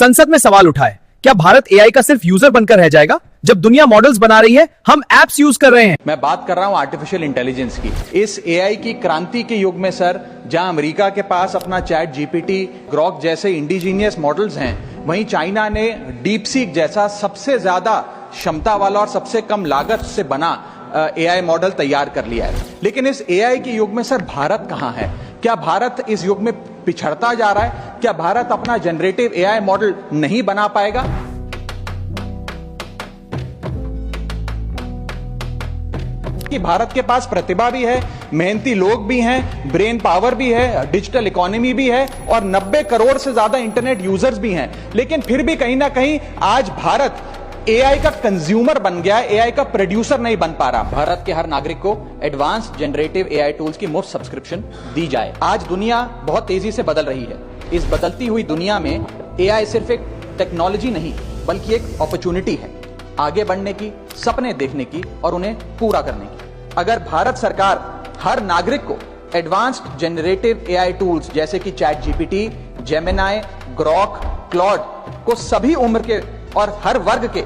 संसद में सवाल उठा है, क्या भारत एआई का सिर्फ यूजर बनकर रह जाएगा? जब दुनिया मॉडल्स बना रही है, हम एप्स यूज कर रहे हैं। मैं बात कर रहा हूं आर्टिफिशियल इंटेलिजेंस की। इस एआई की क्रांति के युग में सर, जहां अमेरिका के पास अपना चैट जीपीटी, ग्रॉक जैसे इंडिजीनियस मॉडल्स हैं, वहीं चाइना ने डीप सीक जैसा सबसे ज्यादा क्षमता वाला और सबसे कम लागत से बना एआई मॉडल तैयार कर लिया है। लेकिन इस एआई के युग में सर भारत कहां है? क्या भारत इस युग में पिछड़ता जा रहा है? क्या भारत अपना जनरेटिव एआई मॉडल नहीं बना पाएगा? कि भारत के पास प्रतिभा भी है, मेहनती लोग भी हैं, ब्रेन पावर भी है, डिजिटल इकोनॉमी भी है और 90 करोड़ से ज्यादा इंटरनेट यूजर्स भी हैं। लेकिन फिर भी कहीं ना कहीं आज भारत एआई का कंज्यूमर बन गया है, एआई का प्रोड्यूसर नहीं बन पा रहा। भारत के हर नागरिक को एडवांस जनरेटिव एआई टूल्स की मुफ्त सब्सक्रिप्शन दी जाए। आज दुनिया बहुत तेजी से बदल रही है। इस बदलती हुई दुनिया में एआई सिर्फ एक टेक्नोलॉजी नहीं बल्कि एक अपॉर्चुनिटी है, आगे बढ़ने की, सपने देखने की और उन्हें पूरा करने की। अगर भारत सरकार हर नागरिक को एडवांस्ड जनरेटिव एआई टूल्स जैसे कि chat GPT, Gemini, Grok, Claude को सभी उम्र के और हर वर्ग के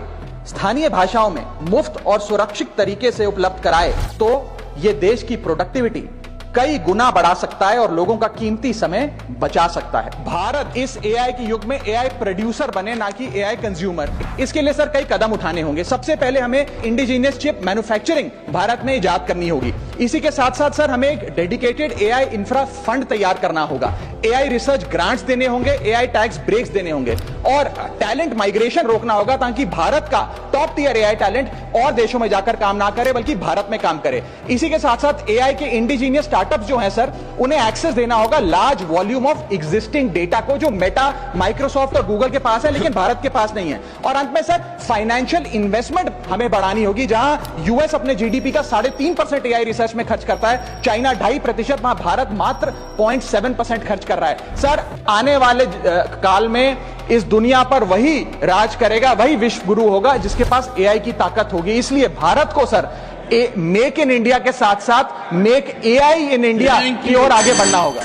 स्थानीय भाषाओं में मुफ्त और सुरक्षित तरीके से उपलब्ध कराए, तो यह देश की प्रोडक्टिविटी कई गुना बढ़ा सकता है और लोगों का कीमती समय बचा सकता है। भारत इस एआई के युग में एआई प्रोड्यूसर बने, ना कि एआई कंज्यूमर। इसके लिए सर कई कदम उठाने होंगे। सबसे पहले हमें इंडिजीनियस चिप मैन्युफैक्चरिंग भारत में इजाद करनी होगी। इसी के साथ साथ सर हमें एक डेडिकेटेड एआई इंफ्रा फंड तैयार करना होगा। एआई रिसर्च ग्रांट्स देने होंगे, एआई टैक्स ब्रेक्स देने होंगे और टैलेंट माइग्रेशन रोकना होगा ताकि भारत का टॉप टियर एआई टैलेंट और देशों में जाकर काम ना करे बल्कि भारत में काम करे। इसी के साथ साथ एआई के इंडिजीनियस स्टार्टअप्स जो हैं सर, उन्हें एक्सेस देना होगा large volume of existing data को, जो मेटा, माइक्रोसॉफ्ट और गूगल के पास है लेकिन भारत के पास नहीं है। और अंत में सर फाइनेंशियल इन्वेस्टमेंट हमें बढ़ानी होगी। जहां यूएस अपने जीडीपी का 3.5% एआई रिसर्च में खर्च करता है, चाइना 2.5%, वहां भारत मात्र 0.7% खर्च कर रहा है। सर आने वाले काल में इस दुनिया पर वही राज करेगा, वही विश्व गुरु होगा जिसके पास एआई की ताकत होगी। इसलिए भारत को सर मेक इन इंडिया के साथ साथ मेक एआई इन इंडिया की ओर आगे बढ़ना होगा।